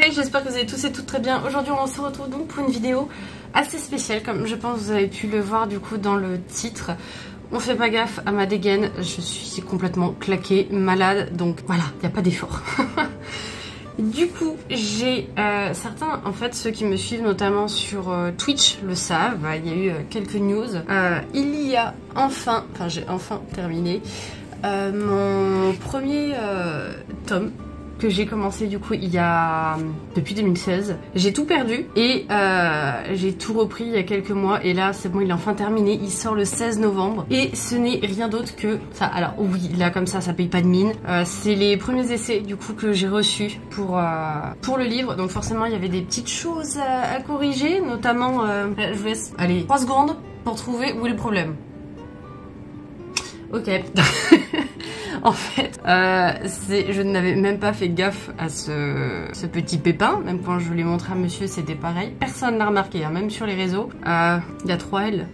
Hey, j'espère que vous allez tous et toutes très bien. Aujourd'hui on se retrouve donc pour une vidéo assez spéciale, comme je pense que vous avez pu le voir du coup dans le titre. On fait pas gaffe à ma dégaine, je suis complètement claquée, malade, donc voilà, il n'y a pas d'effort. Du coup, j'ai certains, en fait, ceux qui me suivent notamment sur Twitch le savent, il y a eu quelques news. Il y a enfin j'ai enfin terminé mon premier tome que j'ai commencé du coup depuis 2016. J'ai tout perdu et j'ai tout repris il y a quelques mois et là c'est bon, il est enfin terminé. Il sort le 16 novembre et ce n'est rien d'autre que ça. Alors oui, là comme ça paye pas de mine. C'est les premiers essais du coup que j'ai reçus pour le livre, donc forcément il y avait des petites choses à corriger, notamment je vous laisse allez 3 secondes pour trouver où est le problème. Ok. En fait, je n'avais même pas fait gaffe à ce petit pépin. Même quand je l'ai montré à monsieur, c'était pareil. Personne n'a remarqué, hein, même sur les réseaux. Il y a 3 L,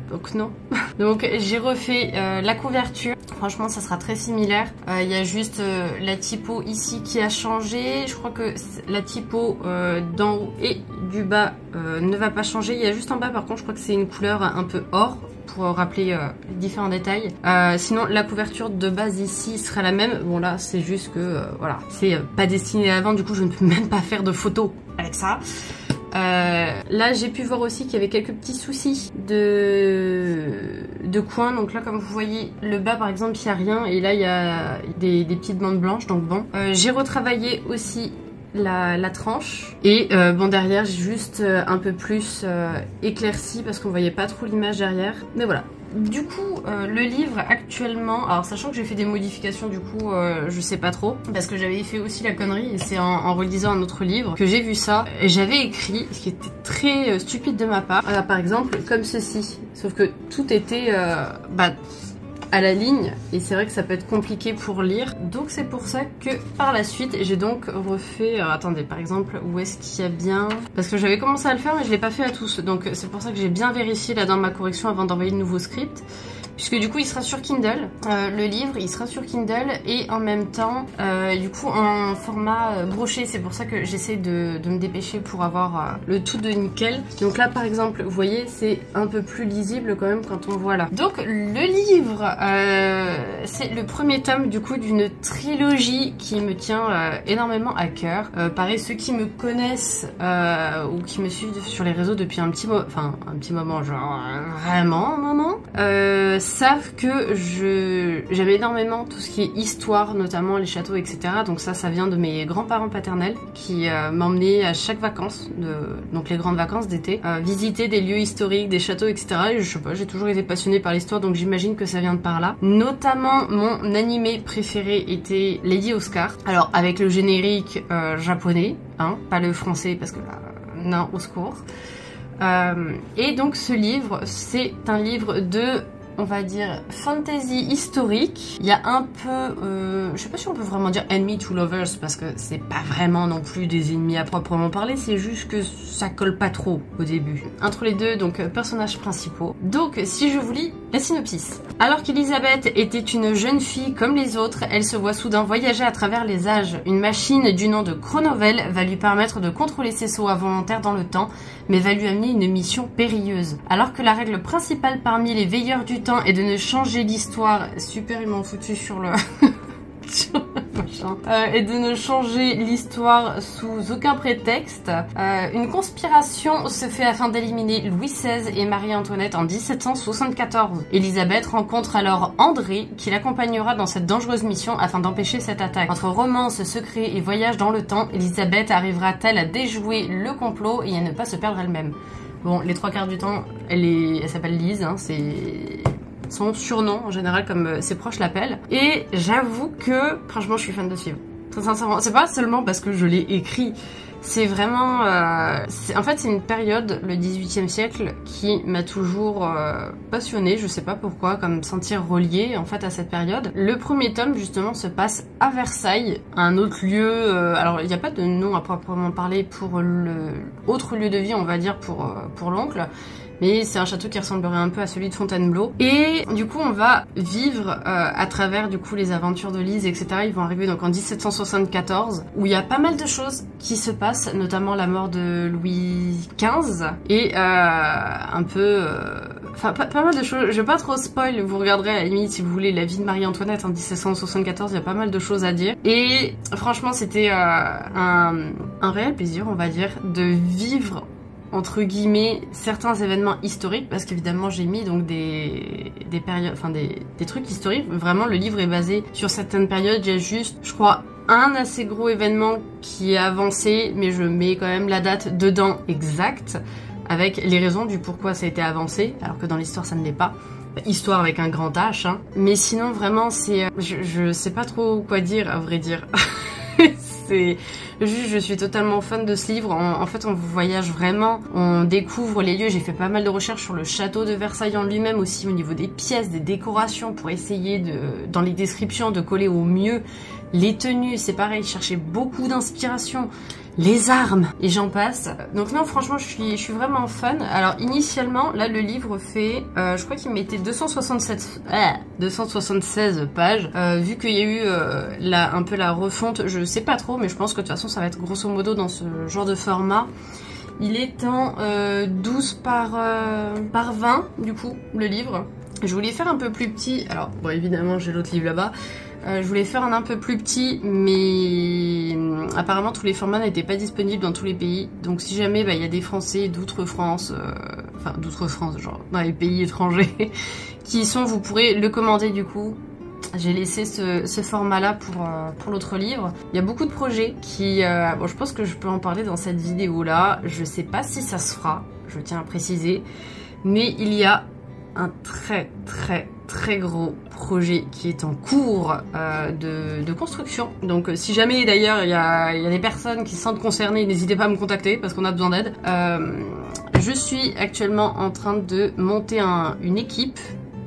donc non. Donc j'ai refait la couverture. Franchement, ça sera très similaire. Il y a juste la typo ici qui a changé. Je crois que la typo d'en haut et du bas ne va pas changer. Il y a juste en bas, par contre, je crois que c'est une couleur un peu or, pour rappeler les différents détails. Sinon la couverture de base ici sera la même. Bon là c'est juste que voilà, c'est pas destiné à la vente, du coup je ne peux même pas faire de photos avec ça. Là j'ai pu voir aussi qu'il y avait quelques petits soucis de coin. Donc là comme vous voyez le bas par exemple il n'y a rien et là il y a des petites bandes blanches, donc bon. J'ai retravaillé aussi la tranche et bon derrière j'ai juste un peu plus éclairci parce qu'on voyait pas trop l'image derrière, mais voilà. Du coup le livre actuellement, alors sachant que j'ai fait des modifications du coup je sais pas trop parce que j'avais fait aussi la connerie et c'est en relisant un autre livre que j'ai vu ça. J'avais écrit, ce qui était très stupide de ma part, par exemple comme ceci, sauf que tout était à la ligne et c'est vrai que ça peut être compliqué pour lire, donc c'est pour ça que par la suite j'ai donc refait attendez, par exemple où est-ce qu'il y a bien, parce que j'avais commencé à le faire mais je l'ai pas fait à tous, donc c'est pour ça que j'ai bien vérifié là dans ma correction avant d'envoyer le nouveau script, puisque du coup il sera sur Kindle, le livre il sera sur Kindle et en même temps du coup en format broché. C'est pour ça que j'essaie de me dépêcher pour avoir le tout de nickel. Donc là par exemple vous voyez c'est un peu plus lisible quand même quand on voit là. Donc le livre c'est le premier tome du coup d'une trilogie qui me tient énormément à cœur. Pareil, ceux qui me connaissent ou qui me suivent sur les réseaux depuis un petit moment, genre vraiment un moment, savent que j'aime énormément tout ce qui est histoire, notamment les châteaux, etc. Donc ça vient de mes grands-parents paternels qui m'emmenaient à chaque vacances, donc les grandes vacances d'été, visiter des lieux historiques, des châteaux, etc. Et je sais pas, j'ai toujours été passionnée par l'histoire, donc j'imagine que ça vient de par là. Notamment mon animé préféré était Lady Oscar. Alors avec le générique japonais, hein, pas le français parce que là, non, au secours. Et donc ce livre, c'est un livre de, on va dire, fantasy historique. Il y a un peu, je sais pas si on peut vraiment dire enemy to lovers parce que c'est pas vraiment non plus des ennemis à proprement parler, c'est juste que ça colle pas trop au début. Entre les deux, donc personnages principaux. Donc si je vous lis la synopsis. Alors qu'Elisabeth était une jeune fille comme les autres, elle se voit soudain voyager à travers les âges. Une machine du nom de Chronovel va lui permettre de contrôler ses sauts involontaires dans le temps, mais va lui amener une mission périlleuse. Alors que la règle principale parmi les veilleurs du temps est de ne changer l'histoire, super ils m'ont foutu sur le et de ne changer l'histoire sous aucun prétexte, une conspiration se fait afin d'éliminer Louis XVI et Marie-Antoinette en 1774. Elisabeth rencontre alors André qui l'accompagnera dans cette dangereuse mission afin d'empêcher cette attaque. Entre romance, secret et voyage dans le temps, Elisabeth arrivera-t-elle à déjouer le complot et à ne pas se perdre elle-même? Bon, les 3/4 du temps, elle s'appelle Lise, hein, c'est son surnom en général comme ses proches l'appellent. Et j'avoue que franchement je suis fan de ce livre. Très sincèrement, c'est pas seulement parce que je l'ai écrit, c'est vraiment... en fait c'est une période, le 18e siècle, qui m'a toujours passionnée, je sais pas pourquoi, comme sentir reliée en fait à cette période. Le premier tome justement se passe à Versailles, un autre lieu, alors il n'y a pas de nom à proprement parler pour le autre lieu de vie on va dire pour l'oncle, mais c'est un château qui ressemblerait un peu à celui de Fontainebleau. Et du coup, on va vivre à travers du coup les aventures de Lise, etc. Ils vont arriver donc en 1774, où il y a pas mal de choses qui se passent, notamment la mort de Louis XV et un peu... Enfin, pas mal de choses. Je vais pas trop spoil, vous regarderez à la limite si vous voulez la vie de Marie-Antoinette en 1774, il y a pas mal de choses à dire. Et franchement, c'était un réel plaisir, on va dire, de vivre entre guillemets certains événements historiques, parce qu'évidemment j'ai mis donc des périodes, enfin des trucs historiques. Vraiment, le livre est basé sur certaines périodes. Il y a juste, je crois, un assez gros événement qui est avancé, mais je mets quand même la date dedans exacte, avec les raisons du pourquoi ça a été avancé, alors que dans l'histoire ça ne l'est pas. Histoire avec un grand H, hein. Mais sinon vraiment c'est... Je sais pas trop quoi dire, à vrai dire. C'est juste, je suis totalement fan de ce livre. En fait, on voyage vraiment, on découvre les lieux. J'ai fait pas mal de recherches sur le château de Versailles en lui-même aussi, au niveau des pièces, des décorations, pour essayer de, dans les descriptions, de coller au mieux les tenues. C'est pareil, chercher beaucoup d'inspiration, les armes, et j'en passe. Donc non, franchement, je suis vraiment fan. Alors initialement, là, le livre fait, je crois qu'il mettait 276 pages. Vu qu'il y a eu un peu la refonte, je sais pas trop, mais je pense que de toute façon, ça va être grosso modo dans ce genre de format. Il est en 12 par 20, du coup, le livre. Je voulais faire un peu plus petit. Alors, bon, évidemment, j'ai l'autre livre là-bas. Je voulais faire un peu plus petit, mais apparemment tous les formats n'étaient pas disponibles dans tous les pays. Donc si jamais il y a des Français d'outre-France, enfin d'outre-France, genre dans les pays étrangers, qui y sont, vous pourrez le commander du coup. J'ai laissé ce format-là pour l'autre livre. Il y a beaucoup de projets qui... bon, je pense que je peux en parler dans cette vidéo-là. Je sais pas si ça se fera, je tiens à préciser. Mais il y a un très gros projet qui est en cours de construction. Donc si jamais d'ailleurs il y a des personnes qui se sentent concernées, n'hésitez pas à me contacter parce qu'on a besoin d'aide. Je suis actuellement en train de monter une équipe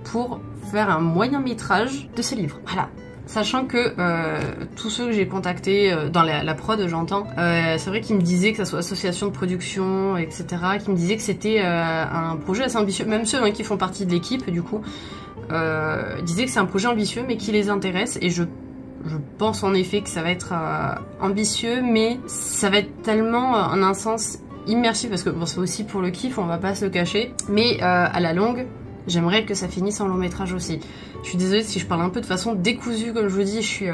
pour faire un moyen métrage de ce livre. Voilà. Sachant que tous ceux que j'ai contactés dans la prod, j'entends, c'est vrai qu'ils me disaient que ça soit association de production, etc., qui me disaient que c'était un projet assez ambitieux, même ceux qui font partie de l'équipe, du coup, disaient que c'est un projet ambitieux, mais qui les intéresse, et je pense en effet que ça va être ambitieux, mais ça va être tellement, en un sens, immersif, parce que bon, c'est aussi pour le kiff, on va pas se le cacher, mais à la longue, j'aimerais que ça finisse en long métrage aussi. Je suis désolée si je parle un peu de façon décousue, comme je vous dis, je suis...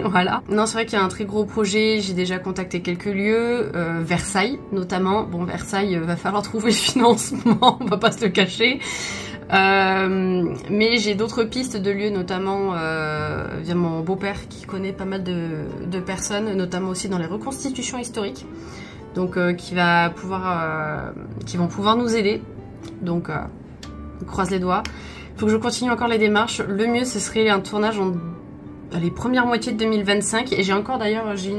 voilà. Non, c'est vrai qu'il y a un très gros projet, j'ai déjà contacté quelques lieux, Versailles notamment. Bon, Versailles, va falloir trouver le financement, on va pas se le cacher. Mais j'ai d'autres pistes de lieux, notamment via mon beau-père qui connaît pas mal de personnes, notamment aussi dans les reconstitutions historiques. Donc qui vont pouvoir nous aider. Donc... on croise les doigts. Faut que je continue encore les démarches. Le mieux, ce serait un tournage en les premières moitiés de 2025. Et j'ai encore d'ailleurs, j'ai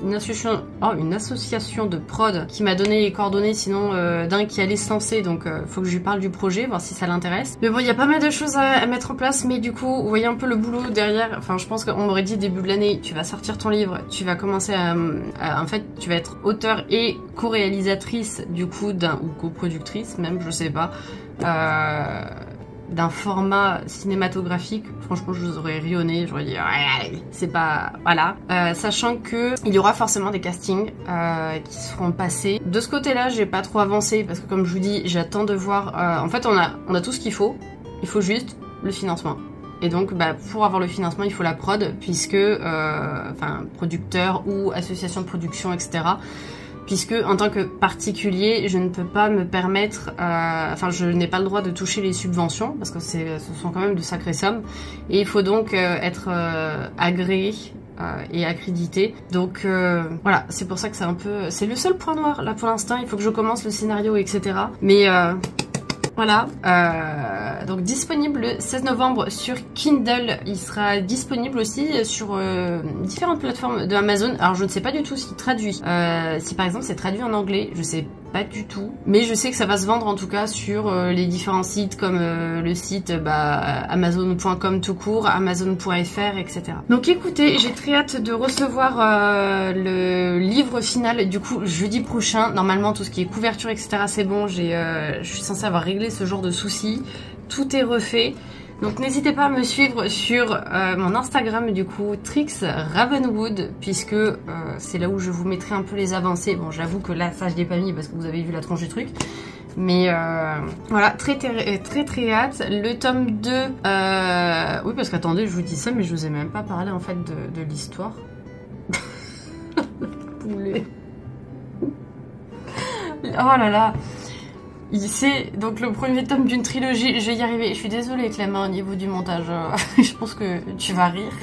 une association de prod qui m'a donné les coordonnées, sinon d'un qui allait se lancer. Donc faut que je lui parle du projet, voir si ça l'intéresse. Mais bon, il y a pas mal de choses à mettre en place. Mais du coup, vous voyez un peu le boulot derrière. Enfin, je pense qu'on m'aurait dit début de l'année, tu vas sortir ton livre, tu vas commencer en fait, tu vas être auteur et co-réalisatrice du coup ou coproductrice même, je sais pas. D'un format cinématographique, franchement je vous aurais ri au nez, j'aurais dit ouais, c'est pas... voilà. Sachant que il y aura forcément des castings qui seront passés. De ce côté-là, j'ai pas trop avancé parce que comme je vous dis, j'attends de voir... en fait, on a tout ce qu'il faut, il faut juste le financement. Et donc, pour avoir le financement, il faut la prod, puisque, enfin, producteur ou association de production, etc., puisque en tant que particulier, je ne peux pas me permettre, enfin je n'ai pas le droit de toucher les subventions, parce que ce sont quand même de sacrées sommes, et il faut donc être agréé et accrédité. Donc voilà, c'est pour ça que c'est le seul point noir là pour l'instant, il faut que je commence le scénario, etc. Mais voilà, donc disponible le 16 novembre sur Kindle. Il sera disponible aussi sur différentes plateformes de Amazon. Alors je ne sais pas du tout s'il traduit. Si par exemple c'est traduit en anglais, je sais pas du tout. Mais je sais que ça va se vendre en tout cas sur les différents sites comme le site Amazon.com tout court, Amazon.fr, etc. Donc écoutez, j'ai très hâte de recevoir le livre final du coup jeudi prochain. Normalement tout ce qui est couverture, etc. c'est bon, je suis censée avoir réglé ce genre de soucis. Tout est refait. Donc n'hésitez pas à me suivre sur mon Instagram du coup Trix Ravenwood, puisque c'est là où je vous mettrai un peu les avancées. Bon, j'avoue que là ça je l'ai pas mis parce que vous avez vu la tranche du truc. Mais voilà, très hâte. Le tome 2, oui parce qu'attendez, je vous dis ça mais je vous ai même pas parlé en fait de l'histoire. Oh là là. C'est donc le premier tome d'une trilogie, je vais y arriver. Je suis désolée Clément au niveau du montage, je pense que tu vas rire.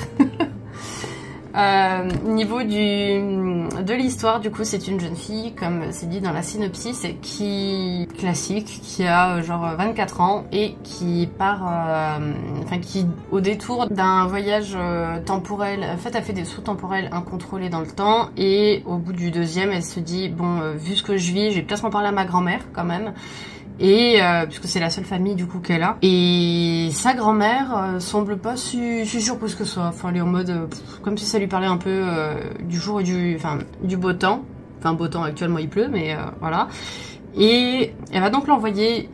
Niveau de l'histoire, du coup c'est une jeune fille, comme c'est dit dans la synopsis, qui a genre 24 ans et qui part, qui au détour d'un voyage temporel, en fait elle fait des sauts temporels incontrôlés dans le temps, et au bout du deuxième elle se dit bon vu ce que je vis, je vais peut-être en parler à ma grand-mère quand même. Et puisque c'est la seule famille du coup qu'elle a, et sa grand-mère semble pas si surprise que ça. Enfin elle est en mode comme si ça lui parlait un peu du jour et du beau temps. Enfin beau temps actuellement il pleut mais voilà. Et elle va donc l'emmener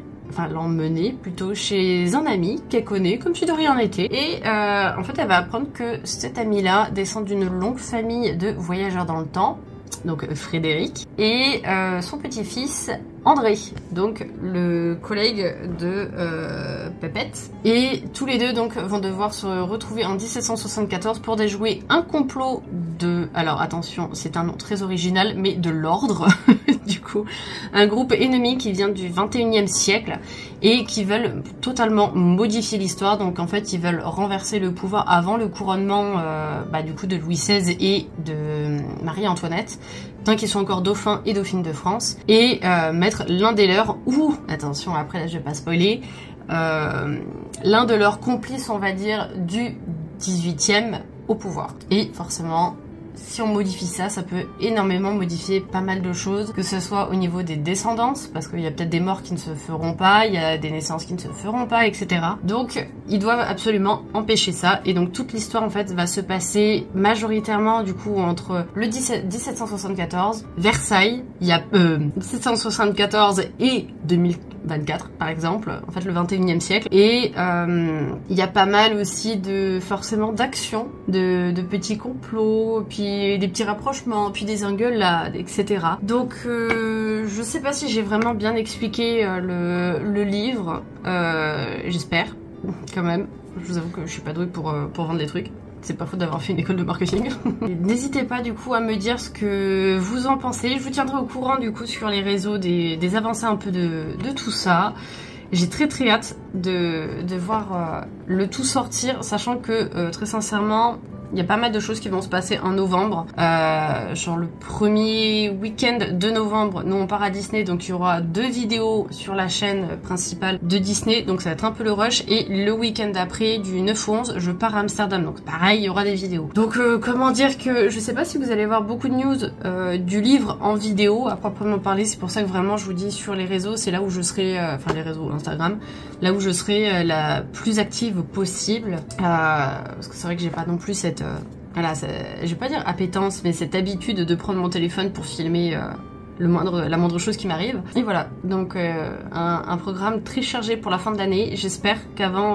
plutôt chez un ami qu'elle connaît comme si de rien n'était. Et en fait elle va apprendre que cet ami là descend d'une longue famille de voyageurs dans le temps, donc Frédéric, et son petit-fils André, donc le collègue de Pépette. Et tous les deux donc vont devoir se retrouver en 1774 pour déjouer un complot de... Alors attention, c'est un nom très original, mais de l'ordre, du coup. Un groupe ennemi qui vient du 21e siècle et qui veulent totalement modifier l'histoire. Donc en fait, ils veulent renverser le pouvoir avant le couronnement du coup de Louis XVI et de Marie-Antoinette, tant qu'ils sont encore dauphins et dauphines de France, et mettre l'un des leurs, ou, attention, après là je vais pas spoiler, l'un de leurs complices, on va dire, du 18e au pouvoir. Et forcément, si on modifie ça, ça peut énormément modifier pas mal de choses, que ce soit au niveau des descendances, parce qu'il y a peut-être des morts qui ne se feront pas, il y a des naissances qui ne se feront pas, etc. Donc, ils doivent absolument empêcher ça, et donc toute l'histoire, en fait, va se passer majoritairement, du coup, entre le 1774, Versailles, il y a 1774 et 2024, par exemple, en fait, le 21e siècle, et il y a pas mal aussi forcément d'actions, de petits complots, puis des petits rapprochements, puis des engueulades, etc. Donc je sais pas si j'ai vraiment bien expliqué le livre, j'espère quand même. Je vous avoue que je suis pas douée pour vendre des trucs. C'est pas faute d'avoir fait une école de marketing. N'hésitez pas du coup à me dire ce que vous en pensez. Je vous tiendrai au courant du coup sur les réseaux des avancées un peu de tout ça. J'ai très hâte de voir le tout sortir, sachant que très sincèrement, il y a pas mal de choses qui vont se passer en novembre. Genre le premier week-end de novembre, nous on part à Disney, donc il y aura 2 vidéos sur la chaîne principale de Disney, donc ça va être un peu le rush. Et le week-end d'après, du 9 au 11, je pars à Amsterdam, donc pareil, il y aura des vidéos. Donc comment dire que je sais pas si vous allez voir beaucoup de news du livre en vidéo à proprement parler. C'est pour ça que vraiment je vous dis sur les réseaux, c'est là où je serai, les réseaux Instagram, là où je serai la plus active possible, parce que c'est vrai que j'ai pas non plus cette je vais pas dire appétence, mais cette habitude de prendre mon téléphone pour filmer la moindre chose qui m'arrive. Et voilà, donc un programme très chargé pour la fin de l'année. J'espère qu'avant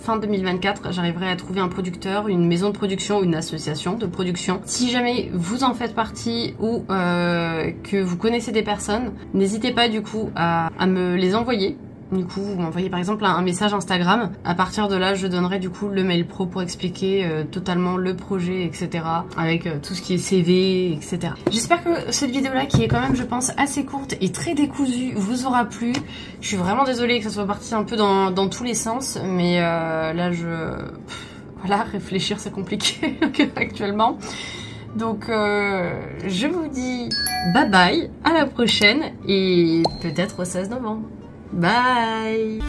fin 2024, j'arriverai à trouver un producteur, une maison de production, une association de production. Si jamais vous en faites partie ou que vous connaissez des personnes, n'hésitez pas du coup à me les envoyer. Du coup, vous m'envoyez par exemple un message Instagram. À partir de là, je donnerai du coup le mail pro pour expliquer totalement le projet, etc. Avec tout ce qui est CV, etc. J'espère que cette vidéo-là, qui est quand même, je pense, assez courte et très décousue, vous aura plu. Je suis vraiment désolée que ça soit parti un peu dans tous les sens, mais là, voilà, réfléchir, c'est compliqué actuellement. Donc, je vous dis bye bye, à la prochaine, et peut-être au 16 novembre. Bye!